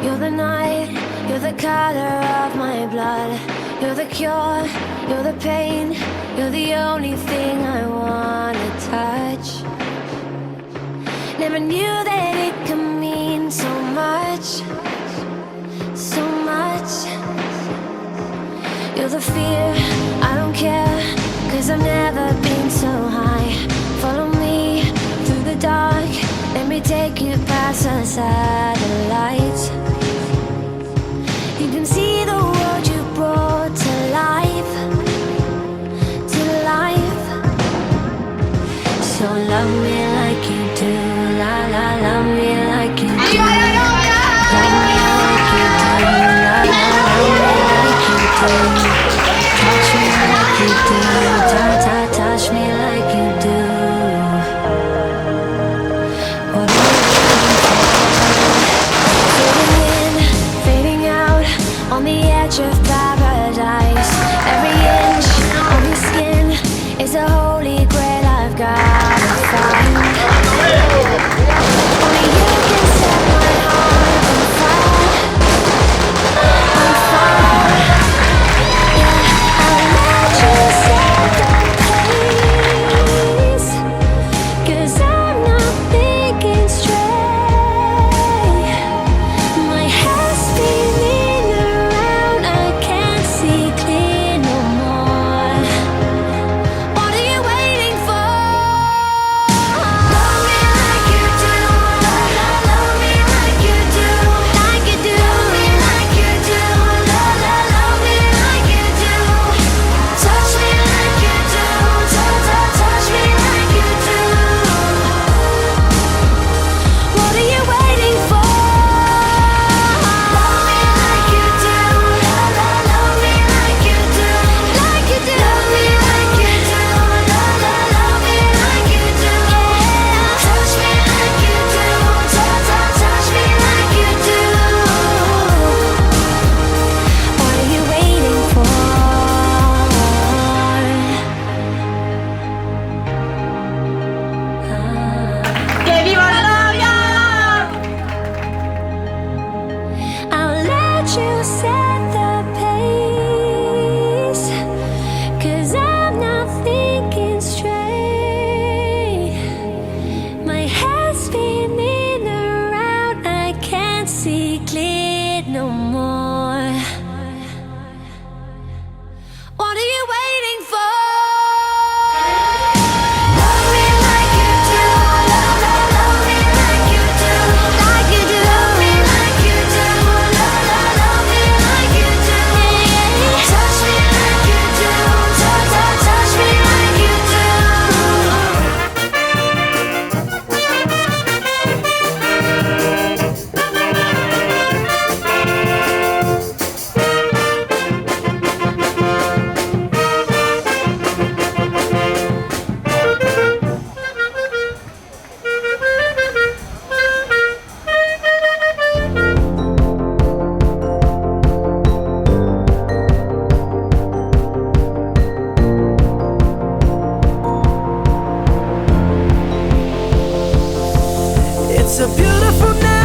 You're the night, you're the color of my blood. You're the cure, you're the pain. You're the only thing I wanna touch. Never knew that it could mean so much, so much. You're the fear, I don't care, 'cause I've never been so high. Follow me through the dark, let me take you past the satellites. You can see the world you brought to life, to life. So love me like you do, la la, love me like you do. Love me like you do, la la, love me like you do. Touch me like you do, touch me like you do. What are you fading in, fading out, on the edge of paradise. Every inch of your skin is a holy grail I've gotta find. Only you can set my heart on fire, on fire. Yeah, I'll let you set the pace, 'cause I'm not thinking straight. My head's spinning around, I can't see clear no more. What are you waiting for? Love me like you do, love me like you do, like you do. Love me like you do, love me like you do. Touch me like you do, touch me like you do. What are you waiting for? Love me like you do, love me like you do, like you do. Love me like you do, love me like you do. Touch me like you do, touch me like you do. What are you waiting for? ¡Que viva la novia! I'll let you set the pace, 'cause I'm not thinking straight. My head's spinning around, I can't see clear no more. What are you waiting for? Love me like you do, love me like you do, like you do. Love me like you do, love me like you do. Touch me like you do, touch me like you do. It's a beautiful night